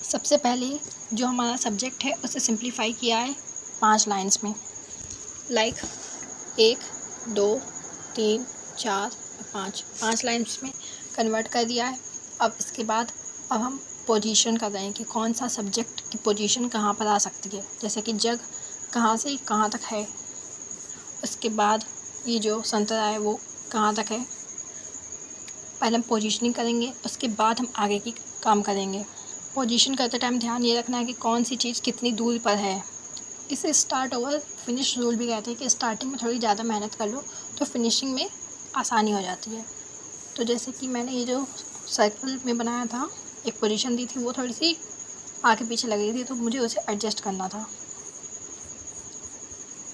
सबसे पहले जो हमारा सब्जेक्ट है उसे सिंप्लीफाई किया है 5 लाइन्स में, लाइक 1, 2, 3, 4, 5 लाइन्स में कन्वर्ट कर दिया है। अब इसके बाद अब हम पोजीशन कर रहे हैं कि कौन सा सब्जेक्ट की पोजीशन कहाँ पर आ सकती है, जैसे कि जग कहाँ से कहाँ तक है। उसके बाद ये जो संतरा है वो कहाँ तक है। पहले हम पोजीशनिंग करेंगे, उसके बाद हम आगे की काम करेंगे। पोजीशन करते टाइम ध्यान ये रखना है कि कौन सी चीज़ कितनी दूर पर है। इसे स्टार्ट ओवर फिनिश रूल भी कहते हैं कि स्टार्टिंग में थोड़ी ज़्यादा मेहनत कर लो तो फिनिशिंग में आसानी हो जाती है। तो जैसे कि मैंने ये जो सर्कल में बनाया था, एक पोजीशन दी थी, वो थोड़ी सी आगे पीछे लग रही थी, तो मुझे उसे एडजस्ट करना था।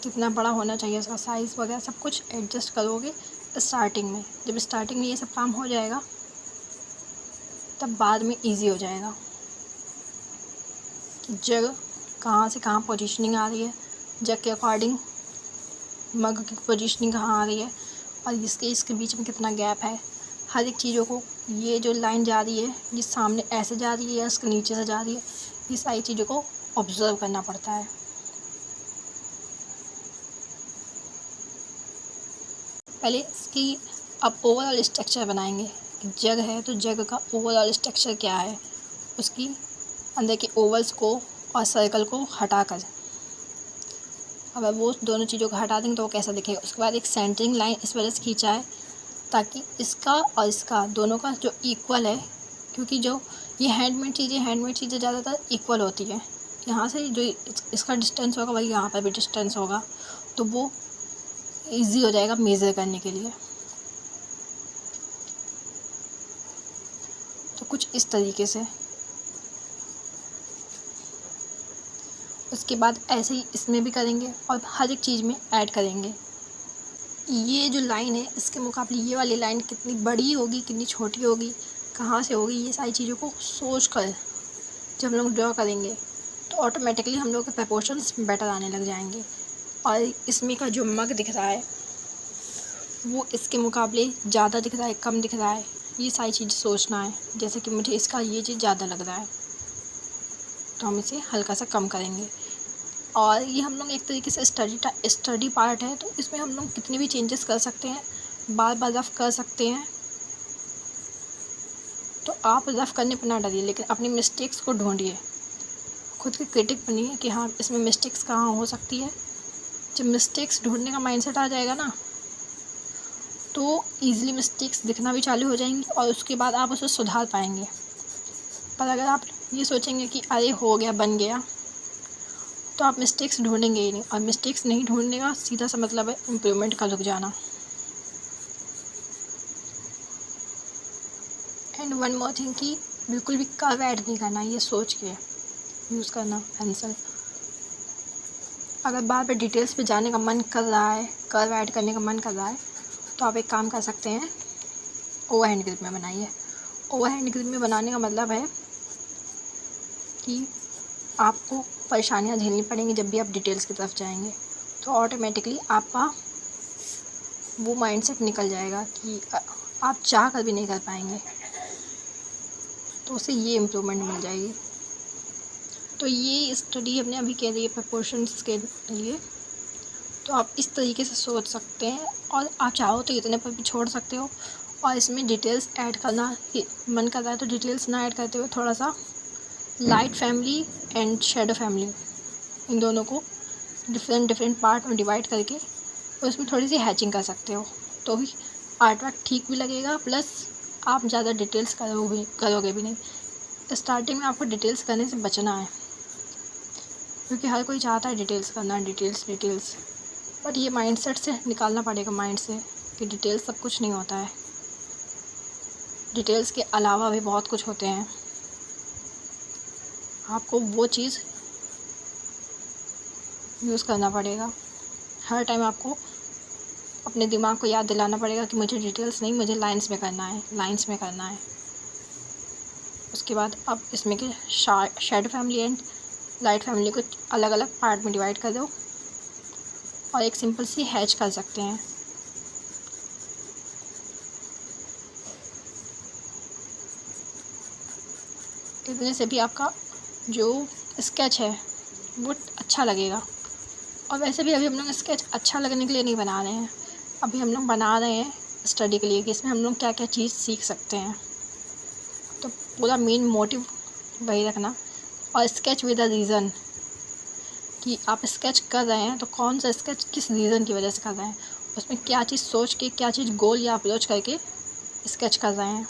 कितना बड़ा होना चाहिए उसका साइज़ वगैरह सब कुछ एडजस्ट करोगे स्टार्टिंग में। जब स्टार्टिंग में ये सब काम हो जाएगा तब बाद में ईजी हो जाएगा कि जग कहाँ से कहाँ पोजीशनिंग आ रही है, जग के अकॉर्डिंग मग की पोजीशनिंग कहाँ आ रही है और इसके बीच में कितना गैप है। हर एक चीज़ों को, ये जो लाइन जा रही है ये सामने ऐसे जा रही है या इसके नीचे से जा रही है, ये सारी चीज़ों को ऑब्ज़र्व करना पड़ता है। पहले इसकी अब ओवरऑल स्ट्रक्चर बनाएंगे। जग है तो जग का ओवरऑल स्ट्रक्चर क्या है, उसकी अंदर के ओवल्स को और सर्कल को हटाकर, अगर वो दोनों चीज़ों को हटा देंगे तो वो कैसा दिखेगा। उसके बाद एक सेंटरिंग लाइन इस वजह से खींचा है ताकि इसका और इसका दोनों का जो इक्वल है, क्योंकि जो ये हैंडमेड चीज़ें ज़्यादातर इक्वल होती है। यहाँ से जो इसका डिस्टेंस होगा वही यहाँ पर भी डिस्टेंस होगा, तो वो इजी हो जाएगा मेज़र करने के लिए। तो कुछ इस तरीके से। उसके बाद ऐसे ही इसमें भी करेंगे और हर एक चीज़ में ऐड करेंगे। ये जो लाइन है इसके मुकाबले ये वाली लाइन कितनी बड़ी होगी, कितनी छोटी होगी, कहाँ से होगी, ये सारी चीज़ों को सोच कर जब हम लोग ड्रॉ करेंगे तो ऑटोमेटिकली हम लोग के प्रपोर्शंस बेटर आने लग जाएंगे। और इसमें का जो मग दिख रहा है वो इसके मुकाबले ज़्यादा दिख रहा है, कम दिख रहा है, ये सारी चीज़ें सोचना है। जैसे कि मुझे इसका ये चीज़ ज़्यादा लग रहा है तो हम इसे हल्का सा कम करेंगे। और ये हम लोग एक तरीके से स्टडी पार्ट है, तो इसमें हम लोग कितने भी चेंजेस कर सकते हैं, बार बार रफ़ कर सकते हैं। तो आप रफ़ करने पर ना डरिए, लेकिन अपनी मिस्टेक्स को ढूंढिए, खुद की क्रिटिक बनिए कि हाँ इसमें मिस्टेक्स कहाँ हो सकती है। जब मिस्टेक्स ढूंढने का माइंडसेट आ जाएगा ना तो ईज़िली मिस्टेक्स दिखना भी चालू हो जाएंगी और उसके बाद आप उसे सुधार पाएंगे। पर अगर आप ये सोचेंगे कि अरे हो गया, बन गया, तो आप मिस्टेक्स ढूंढेंगे ही नहीं, और मिस्टेक्स नहीं ढूंढने का सीधा सा मतलब है इम्प्रूवमेंट का रुक जाना। एंड वन मोर थिंग कि बिल्कुल भी कर्व ऐड नहीं करना, ये सोच के यूज़ करना पेंसिल। अगर बार बार डिटेल्स पे जाने का मन कर रहा है, कर्व ऐड करने का मन कर रहा है, तो आप एक काम कर सकते हैं, ओवर हैंड ग्रिप में बनाइए। ओवर हैंड ग्रिप में बनाने का मतलब है कि आपको परेशानियां झेलनी पड़ेंगी जब भी आप डिटेल्स की तरफ जाएंगे, तो ऑटोमेटिकली आपका वो माइंडसेट निकल जाएगा कि आप चाह कर भी नहीं कर पाएंगे, तो उससे ये इम्प्रूवमेंट मिल जाएगी। तो ये स्टडी हमने अभी कह दी है प्रपोर्शंस के लिए, तो आप इस तरीके से सोच सकते हैं और आप चाहो तो इतने पर भी छोड़ सकते हो। और इसमें डिटेल्स ऐड करना मन कर रहा है तो डिटेल्स ना ऐड करते हुए थोड़ा सा light family and shadow family, इन दोनों को डिफरेंट पार्ट में डिवाइड करके और उसमें थोड़ी सी हैचिंग कर सकते हो, तो ही आर्ट वर्क ठीक भी लगेगा, प्लस आप ज़्यादा डिटेल्स करोगे भी नहीं। स्टार्टिंग में आपको डिटेल्स करने से बचना है, क्योंकि हर कोई चाहता है डिटेल्स करना, डिटेल्स, बट ये माइंडसेट से निकालना पड़ेगा माइंड से कि डिटेल्स सब कुछ नहीं होता है। डिटेल्स के अलावा भी बहुत कुछ होते हैं, आपको वो चीज़ यूज़ करना पड़ेगा। हर टाइम आपको अपने दिमाग को याद दिलाना पड़ेगा कि मुझे डिटेल्स नहीं, मुझे लाइंस में करना है। उसके बाद अब इसमें के shadow family and light family को अलग अलग पार्ट में डिवाइड कर दो और एक सिंपल सी हैच कर सकते हैं। इतने से भी आपका जो स्केच है वो अच्छा लगेगा। और वैसे भी अभी हम लोग स्केच अच्छा लगने के लिए नहीं बना रहे हैं, अभी हम लोग बना रहे हैं स्टडी के लिए कि इसमें हम लोग क्या क्या चीज़ सीख सकते हैं। तो पूरा मेन मोटिव वही रखना, और स्केच विद अ रीज़न, कि आप स्केच कर रहे हैं तो कौन सा स्केच किस रीज़न की वजह से कर रहे हैं, उसमें क्या चीज़ सोच के, क्या चीज़ गोल या अप्रोच करके स्केच कर रहे हैं।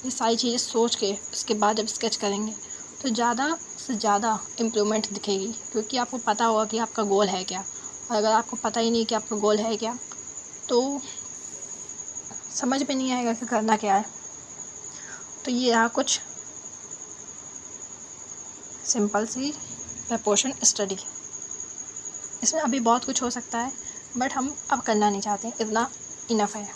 ये सारी चीज़ें सोच के उसके बाद जब स्केच करेंगे तो ज़्यादा से ज़्यादा इम्प्रूवमेंट दिखेगी, क्योंकि आपको पता होगा कि आपका गोल है क्या। और अगर आपको पता ही नहीं कि आपका गोल है क्या तो समझ में नहीं आएगा कि करना क्या है। तो ये रहा कुछ सिंपल सी प्रपोर्शन स्टडी। इसमें अभी बहुत कुछ हो सकता है बट हम अब करना नहीं चाहते, इतना इनफ है।